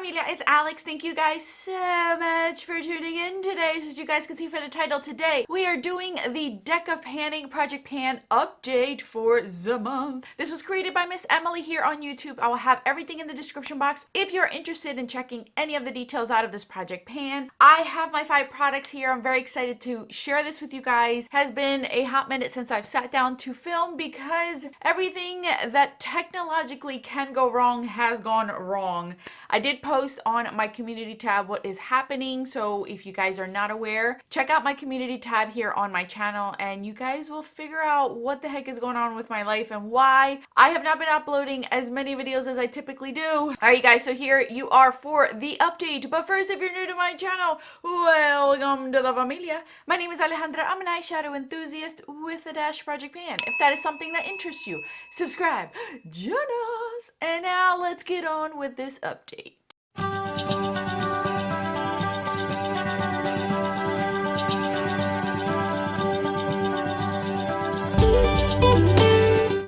Familia, it's Alex. Thank you guys so much for tuning in today. So as you guys can see from the title today, we are doing the Deck of Panning Project Pan update for the month. This was created by Miss Emily here on YouTube. I will have everything in the description box if you're interested in checking any of the details out of this Project Pan. I have my 5 products here. I'm very excited to share this with you guys. It has been a hot minute since I've sat down to film because everything that technologically can go wrong has gone wrong. I did post on my community tab what is happening, so if you guys are not aware, check out my community tab here on my channel and you guys will figure out what the heck is going on with my life and why I have not been uploading as many videos as I typically do. Alright you guys, so here you are for the update. But first, if you're new to my channel, welcome to the familia. My name is Alejandra. I'm an eyeshadow enthusiast with a dash Project Pan. If that is something that interests you, subscribe, join us, and now let's get on with this update.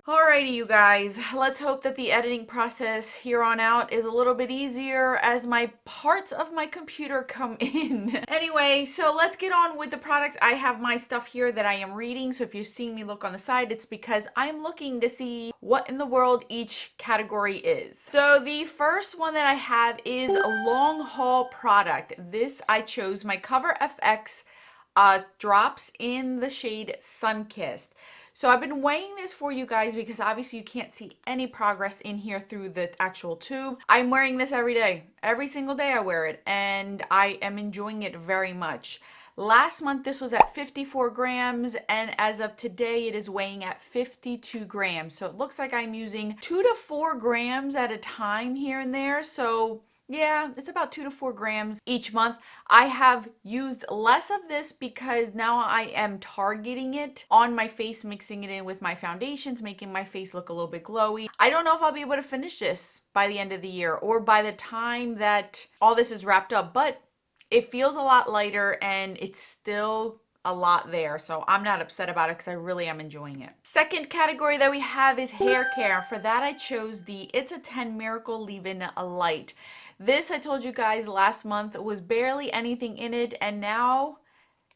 Alrighty you guys, let's hope that the editing process here on out is a little bit easier as my parts of my computer come in. Anyway, so let's get on with the products. I have my stuff here that I am reading, so if you see me look on the side, it's because I'm looking to see what in the world each category is. So the first one that I have is a long haul product. This I chose my Cover FX drops in the shade Sunkissed. So I've been weighing this for you guys because obviously you can't see any progress in here through the actual tube. I'm wearing this every day. Every single day I wear it and I am enjoying it very much. Last month this was at 54 grams and as of today it is weighing at 52 grams. So it looks like I'm using 2 to 4 grams at a time here and there. So yeah, it's about 2 to 4 grams each month. I have used less of this because now I am targeting it on my face, mixing it in with my foundations, making my face look a little bit glowy. I don't know if I'll be able to finish this by the end of the year or by the time that all this is wrapped up, but it feels a lot lighter and it's still a lot there, so I'm not upset about it because I really am enjoying it. Second category that we have is hair care. For that I chose the It's a 10 Miracle Leave-In Light. This I told you guys last month was barely anything in it and now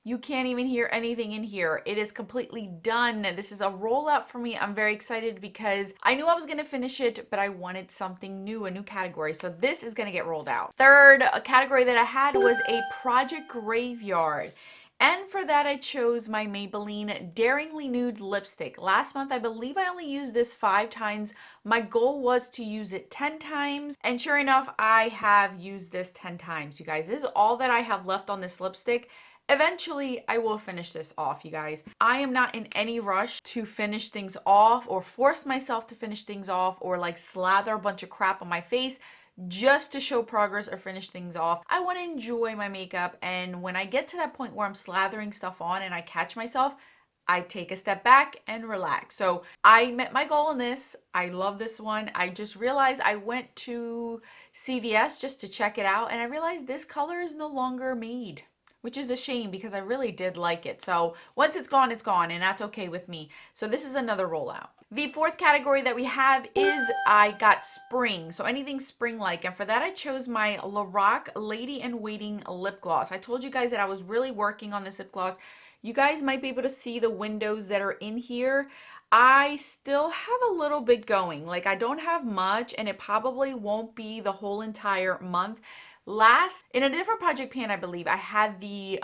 you can't even hear anything in here. It is completely done. This is a rollout for me. I'm very excited because I knew I was going to finish it, but I wanted something new, a new category. So this is going to get rolled out. Third category that I had was a Project Graveyard. And for that, I chose my Maybelline Daringly Nude Lipstick. Last month, I believe I only used this 5 times. My goal was to use it 10 times. And sure enough, I have used this 10 times, you guys. This is all that I have left on this lipstick. Eventually, I will finish this off, you guys. I am not in any rush to finish things off or force myself to finish things off or like slather a bunch of crap on my face just to show progress or finish things off. I want to enjoy my makeup, and when I get to that point where I'm slathering stuff on and I catch myself, I take a step back and relax. So I met my goal in this. I love this one. I just realized I went to CVS just to check it out and I realized this color is no longer made, which is a shame because I really did like it. So once it's gone, and that's okay with me. So this is another rollout. The fourth category that we have is I got spring. So anything spring-like. And for that, I chose my Lorac Lady in Waiting lip gloss. I told you guys that I was really working on this lip gloss. You guys might be able to see the windows that are in here. I still have a little bit going. Like I don't have much and it probably won't be the whole entire month. Last, in a different Project Pan, I believe, I had the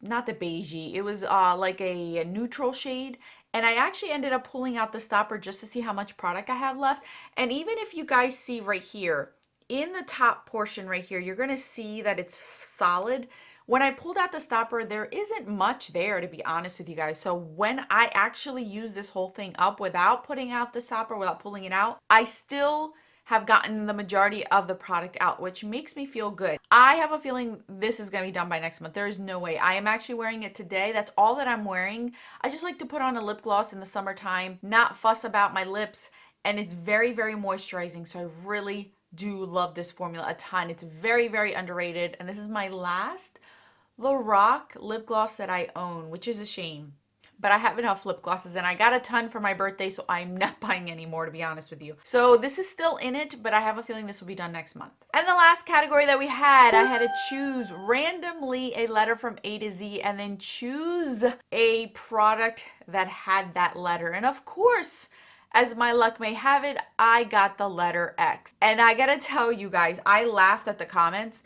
not the beigey, it was like a neutral shade. And I actually ended up pulling out the stopper just to see how much product I have left. And even if you guys see right here, in the top portion right here, you're going to see that it's solid. When I pulled out the stopper, there isn't much there, to be honest with you guys. So when I actually use this whole thing up without putting out the stopper, without pulling it out, I still have gotten the majority of the product out, which makes me feel good. I have a feeling this is gonna be done by next month. There is no way. I am actually wearing it today. That's all that I'm wearing. I just like to put on a lip gloss in the summertime, not fuss about my lips, and it's very, very moisturizing. So I really do love this formula a ton. It's very, very underrated. And this is my last Lorac lip gloss that I own, which is a shame. but I have enough lip glosses and I got a ton for my birthday, so I'm not buying any more, to be honest with you. So this is still in it, but I have a feeling this will be done next month. And the last category that we had, I had to choose randomly a letter from A to Z and then choose a product that had that letter. And of course, as my luck may have it, I got the letter X. And I gotta tell you guys, I laughed at the comments.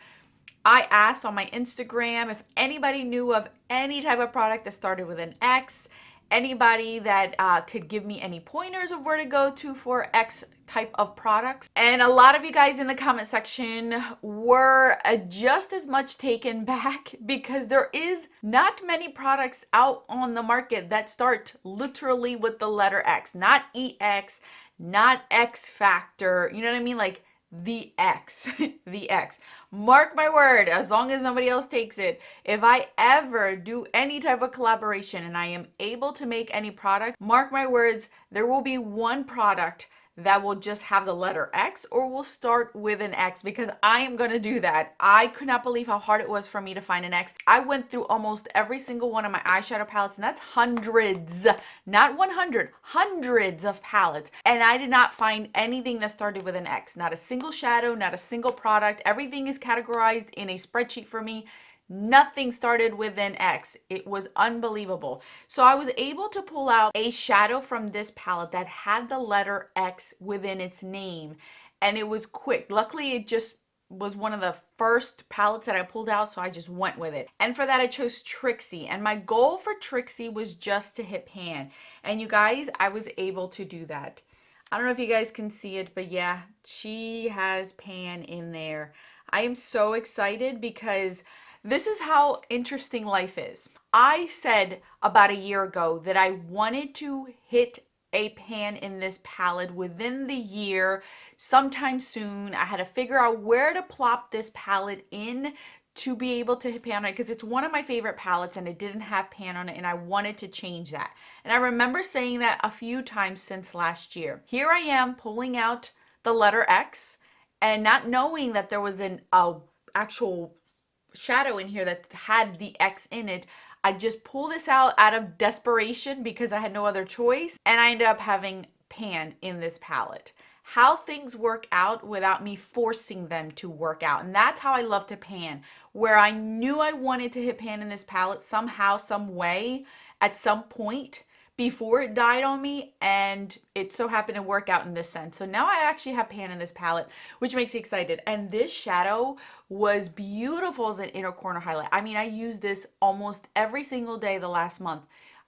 I asked on my Instagram if anybody knew of any type of product that started with an X, anybody that could give me any pointers of where to go to for X type of products. And a lot of you guys in the comment section were just as much taken back because there is not many products out on the market that start literally with the letter X, not EX, not X Factor, you know what I mean? Like the X, the X. Mark my word, as long as nobody else takes it, if I ever do any type of collaboration and I am able to make any product, mark my words, there will be one product that will just have the letter X or will start with an X, because I am going to do that. I could not believe how hard it was for me to find an X. I went through almost every single one of my eyeshadow palettes, and that's hundreds, not 100, hundreds of palettes. And I did not find anything that started with an X. Not a single shadow, not a single product. Everything is categorized in a spreadsheet for me. Nothing started with an X. It was unbelievable. So I was able to pull out a shadow from this palette that had the letter X within its name, and it was quick. Luckily, it just was one of the first palettes that I pulled out, so I just went with it. And for that, I chose Trixie. And my goal for Trixie was just to hit pan. And you guys, I was able to do that. I don't know if you guys can see it, but yeah, she has pan in there. I am so excited because this is how interesting life is. I said about a year ago that I wanted to hit a pan in this palette within the year, sometime soon. I had to figure out where to plop this palette in to be able to hit pan on it, because it's one of my favorite palettes and it didn't have pan on it, and I wanted to change that. And I remember saying that a few times since last year. Here I am pulling out the letter X and not knowing that there was an actual shadow in here that had the X in it. I just pulled this out of desperation because I had no other choice, and I ended up having pan in this palette. How things work out without me forcing them to work out. And that's how I love to pan, where I knew I wanted to hit pan in this palette somehow, some way, at some point before it died on me, and it so happened to work out in this sense. So now I actually have pan in this palette, which makes me excited. And this shadow was beautiful as an inner corner highlight. I mean, I used this almost every single day the last month.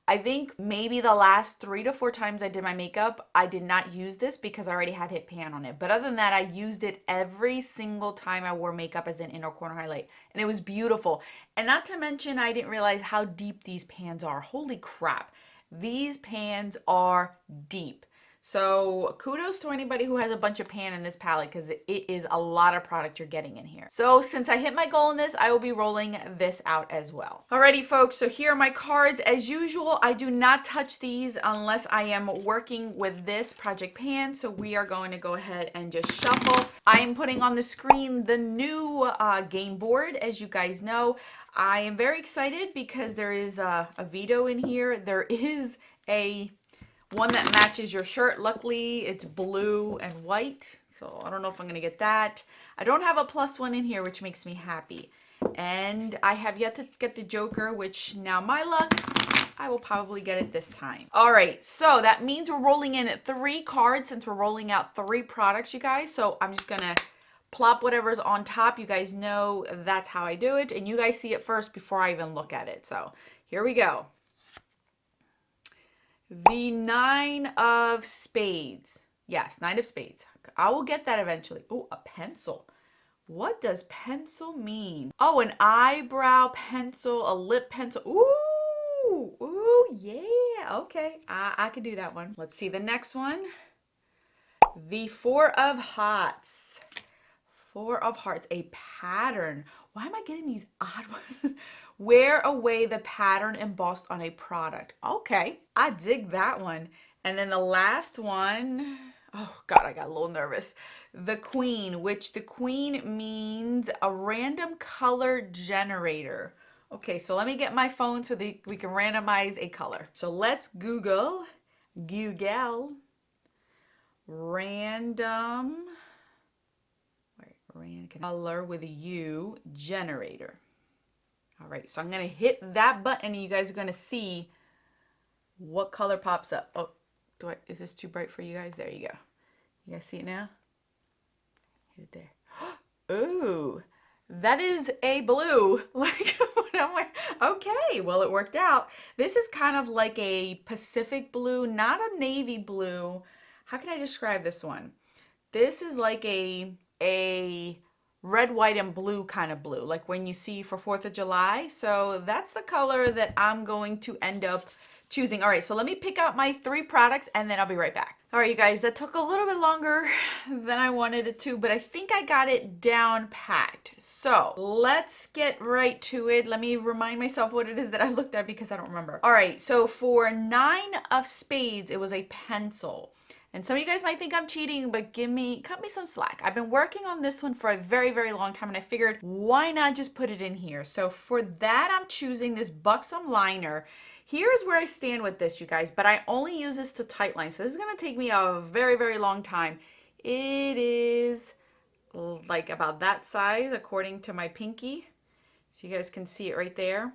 I think maybe the last 3 to 4 times I did my makeup, I did not use this because I already had hit pan on it. But other than that, I used it every single time I wore makeup as an inner corner highlight. And it was beautiful. And not to mention, I didn't realize how deep these pans are. Holy crap. These pans are deep. So kudos to anybody who has a bunch of pan in this palette, because it is a lot of product you're getting in here. So since I hit my goal in this, I will be rolling this out as well. Alrighty folks, so here are my cards. As usual, I do not touch these unless I am working with this project pan. So we are going to go ahead and just shuffle. I am putting on the screen the new game board. As you guys know, I am very excited because there is a veto in here. There is a one that matches your shirt. Luckily, it's blue and white, so I don't know if I'm going to get that. I don't have a plus one in here, which makes me happy. And I have yet to get the Joker, which now my luck, I will probably get it this time. All right, so that means we're rolling in 3 cards since we're rolling out 3 products, you guys. So I'm just going to plop whatever's on top. You guys know that's how I do it, and you guys see it first before I even look at it. So here we go. The 9 of spades. Yes, 9 of spades. I will get that eventually. Oh, a pencil. What does pencil mean? Oh, an eyebrow pencil, a lip pencil. Ooh, ooh, yeah. Okay, I can do that one. Let's see the next one. The 4 of hearts. 4 of hearts, a pattern. Why am I getting these odd ones? Wear away the pattern embossed on a product. Okay, I dig that one. And then the last one, oh God, I got a little nervous. The queen, which the queen means a random color generator. Okay, so let me get my phone so that we can randomize a color. So let's Google random, color with a U generator. All right, so I'm gonna hit that button and you guys are gonna see what color pops up. Oh, is this too bright for you guys? There you go. You guys see it now? Hit it there. Ooh, that is a blue. Like, I'm like, okay, well, it worked out. This is kind of like a Pacific blue, not a navy blue. How can I describe this one? This is like a red, white, and blue kind of blue, like when you see for 4th of July. So that's the color that I'm going to end up choosing. All right, so let me pick out my 3 products and then I'll be right back. All right, you guys, that took a little bit longer than I wanted it to, but I think I got it down packed. So let's get right to it. Let me remind myself what it is that I looked at because I don't remember. All right, so for 9 of spades, it was a pencil. And some of you guys might think I'm cheating, but cut me some slack. I've been working on this one for a very, very long time, and I figured, why not just put it in here? So for that, I'm choosing this Buxom liner. Here's where I stand with this, you guys, but I only use this to tight line. So this is gonna take me a very, very long time. It is like about that size, according to my pinky. So you guys can see it right there.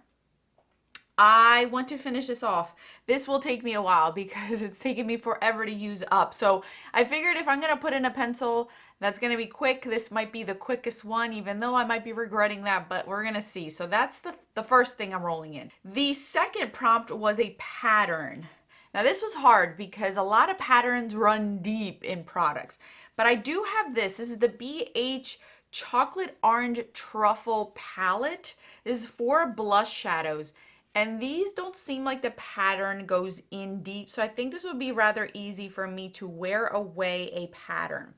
I want to finish this off. This will take me a while because it's taken me forever to use up. So I figured if I'm going to put in a pencil that's going to be quick, this might be the quickest one, even though I might be regretting that, but we're going to see. So that's the first thing I'm rolling in. The second prompt was a pattern. Now this was hard because a lot of patterns run deep in products, but I do have this. This is the BH Chocolate Orange Truffle Palette. This is for blush shadows. And these don't seem like the pattern goes in deep. So I think this would be rather easy for me to wear away a pattern.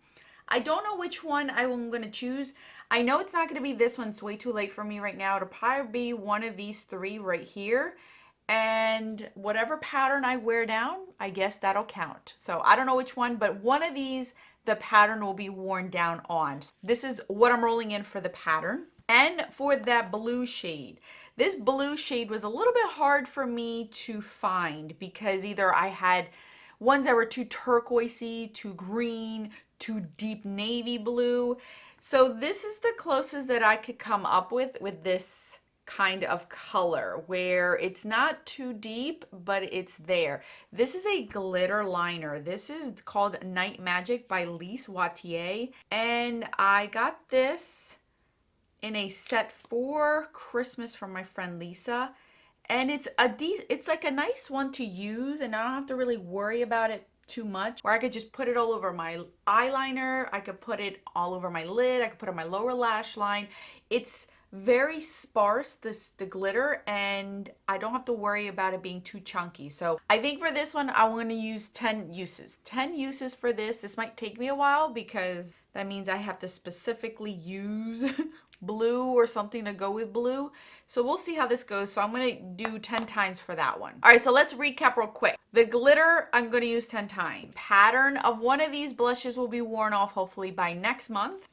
I don't know which one I'm going to choose. I know it's not going to be this one. It's way too late for me right now. It'll probably be one of these 3 right here. And whatever pattern I wear down, I guess that'll count. So I don't know which one, but one of these, the pattern will be worn down on. This is what I'm rolling in for the pattern. And for that blue shade. This blue shade was a little bit hard for me to find because either I had ones that were too turquoisey, too green, too deep navy blue. So this is the closest that I could come up with this kind of color where it's not too deep, but it's there. This is a glitter liner. This is called Night Magic by Lise Wattier. And I got this in a set for Christmas from my friend Lisa, and it's like a nice one to use, and I don't have to really worry about it too much. Or I could just put it all over my eyeliner, I could put it all over my lid, I could put it on my lower lash line. It's very sparse, the glitter, and I don't have to worry about it being too chunky. So I think for this one, I'm going to use 10 uses. 10 uses for this. This might take me a while because that means I have to specifically use blue or something to go with blue. So we'll see how this goes. So I'm going to do 10 times for that one. All right, so let's recap real quick. The glitter, I'm going to use 10 times. Pattern of one of these blushes will be worn off hopefully by next month.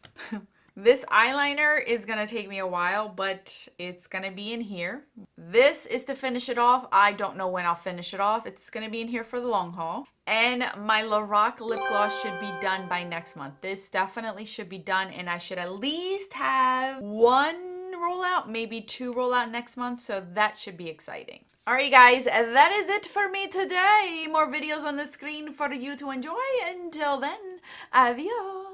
This eyeliner is going to take me a while, but it's going to be in here. This is to finish it off. I don't know when I'll finish it off. It's going to be in here for the long haul. And my Lorac lip gloss should be done by next month. This definitely should be done, and I should at least have 1 rollout, maybe 2 rollout next month, so that should be exciting. All right, guys, that is it for me today. More videos on the screen for you to enjoy. Until then, adios.